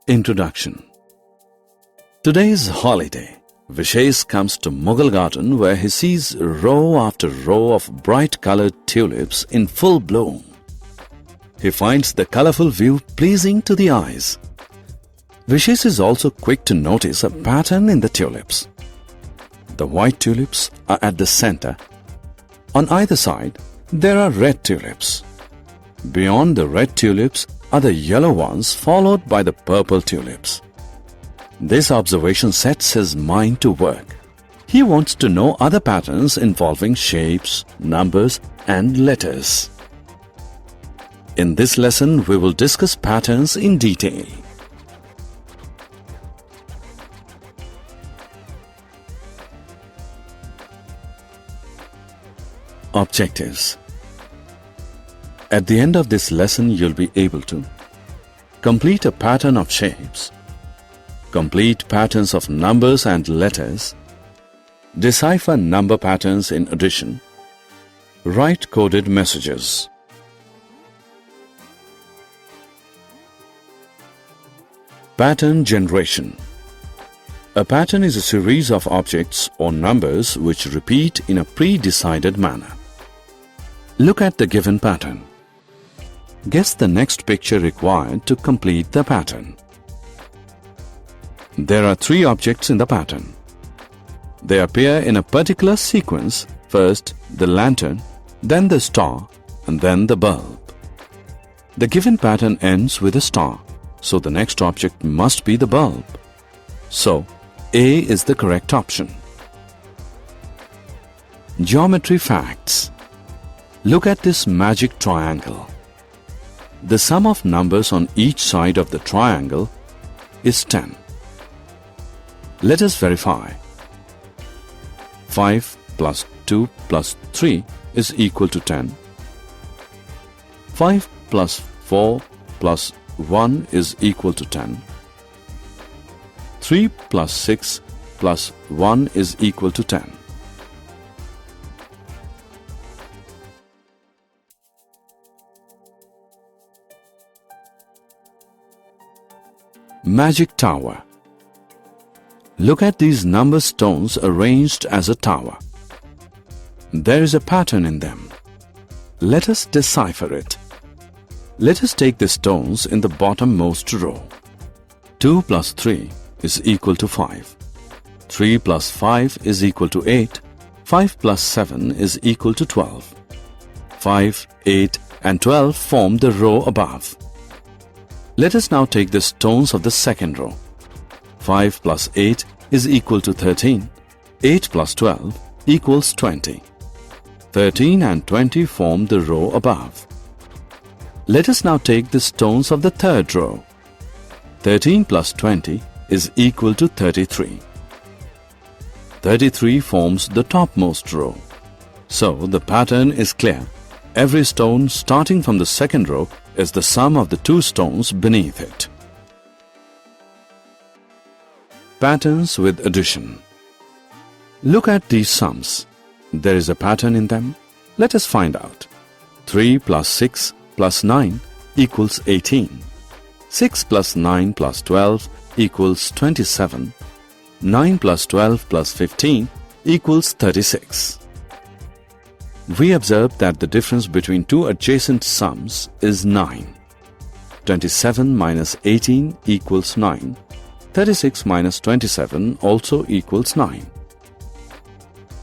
Introduction. Today's holiday. Vishesh comes to Mughal garden where he sees row after row of bright-colored tulips in full bloom. He finds the colourful view pleasing to the eyes. Vishesh is also quick to notice a pattern in the tulips. The white tulips are at the centre. On either side, there are red tulips. Beyond the red tulips are the yellow ones, followed by the purple tulips. This observation sets his mind to work. He wants to know other patterns involving shapes, numbers, and letters. In this lesson, we will discuss patterns in detail. Objectives. At the end of this lesson, you'll be able to complete a pattern of shapes, complete patterns of numbers and letters, decipher number patterns in addition, write coded messages. Pattern generation. A pattern is a series of objects or numbers which repeat in a pre-decided manner. Look at the given pattern. Guess the next picture required to complete the pattern. There are three objects in the pattern. They appear in a particular sequence, first the lantern, then the star, and then the bulb. The given pattern ends with a star, so the next object must be the bulb. So, A is the correct option. Geometry facts. Look at this magic triangle. The sum of numbers on each side of the triangle is 10. Let us verify. 5 plus 2 plus 3 is equal to 10. 5 plus 4 plus 1 is equal to 10. 3 plus 6 plus 1 is equal to 10. Magic tower. Look at these number stones arranged as a tower. There is a pattern in them. Let us decipher it. Let us take the stones in the bottommost row. 2 plus 3 is equal to 5. 3 plus 5 is equal to 8. 5 plus 7 is equal to 12. 5, 8 and 12 form the row above. Let us now take the stones of the second row. 5 plus 8 is equal to 13. 8 plus 12 equals 20. 13 and 20 form the row above. Let us now take the stones of the third row. 13 plus 20 is equal to 33. 33 forms the topmost row. So the pattern is clear. Every stone starting from the second row is the sum of the two stones beneath it. Patterns with addition. Look at these sums. There is a pattern in them. Let us find out. 3 plus 6 plus 9 equals 18. 6 plus 9 plus 12 equals 27. 9 plus 12 plus 15 equals 36. We observe that the difference between two adjacent sums is 9. 27 minus 18 equals 9. 36 minus 27 also equals 9.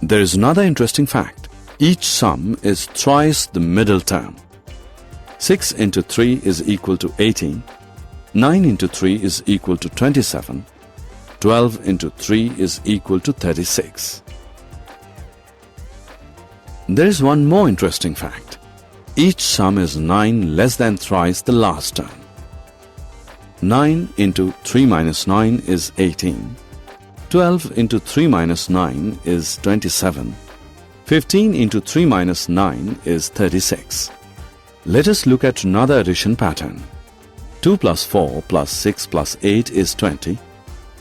There is another interesting fact. Each sum is thrice the middle term. 6 into 3 is equal to 18. 9 into 3 is equal to 27. 12 into 3 is equal to 36. There is one more interesting fact. Each sum is 9 less than thrice the last term. 9 into 3 minus 9 is 18. 12 into 3 minus 9 is 27. 15 into 3 minus 9 is 36. Let us look at another addition pattern. 2 plus 4 plus 6 plus 8 is 20.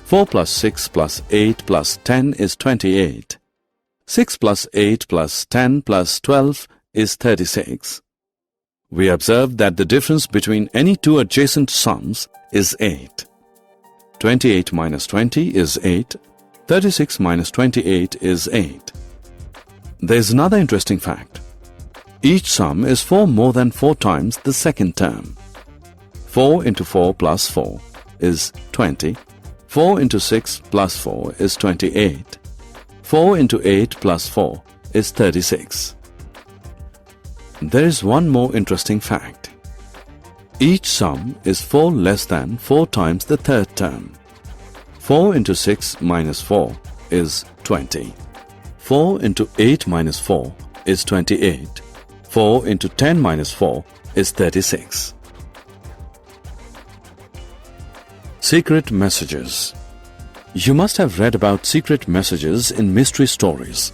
4 plus 6 plus 8 plus 10 is 28. 6 plus 8 plus 10 plus 12 is 36. We observe that the difference between any two adjacent sums is 8. 28 minus 20 is 8. 36 minus 28 is 8. There's another interesting fact. Each sum is 4 more than 4 times the second term. 4 into 4 plus 4 is 20. 4 into 6 plus 4 is 28. 4 into 8 plus 4 is 36. There is one more interesting fact. Each sum is 4 less than 4 times the third term. 4 into 6 minus 4 is 20. 4 into 8 minus 4 is 28. 4 into 10 minus 4 is 36. Secret messages. You must have read about secret messages in mystery stories.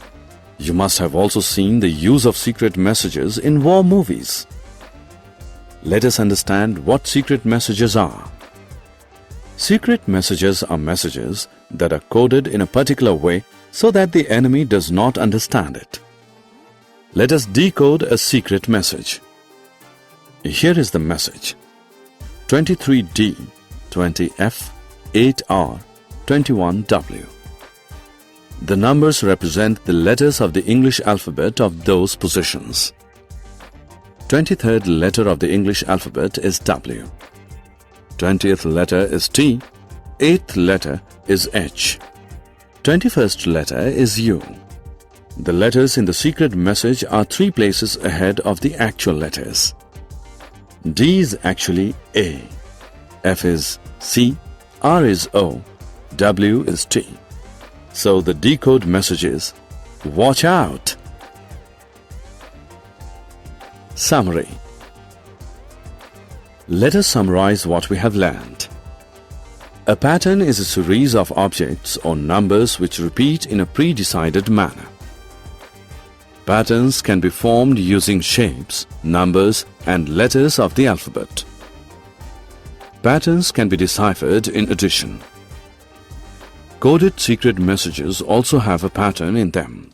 You must have also seen the use of secret messages in war movies. Let us understand what secret messages are. Secret messages are messages that are coded in a particular way so that the enemy does not understand it. Let us decode a secret message. Here is the message: 23D, 20F, 8R, 21W. The numbers represent the letters of the English alphabet of those positions. 23rd letter of the English alphabet is W. 20th letter is T. 8th letter is H. 21st letter is U. The letters in the secret message are 3 places ahead of the actual letters. D is actually A. F is C. R is O. W is T. So the decode message is, watch out! Summary. Let us summarize what we have learned. A pattern is a series of objects or numbers which repeat in a pre-decided manner. Patterns can be formed using shapes, numbers, and letters of the alphabet. Patterns can be deciphered in addition. Coded secret messages also have a pattern in them.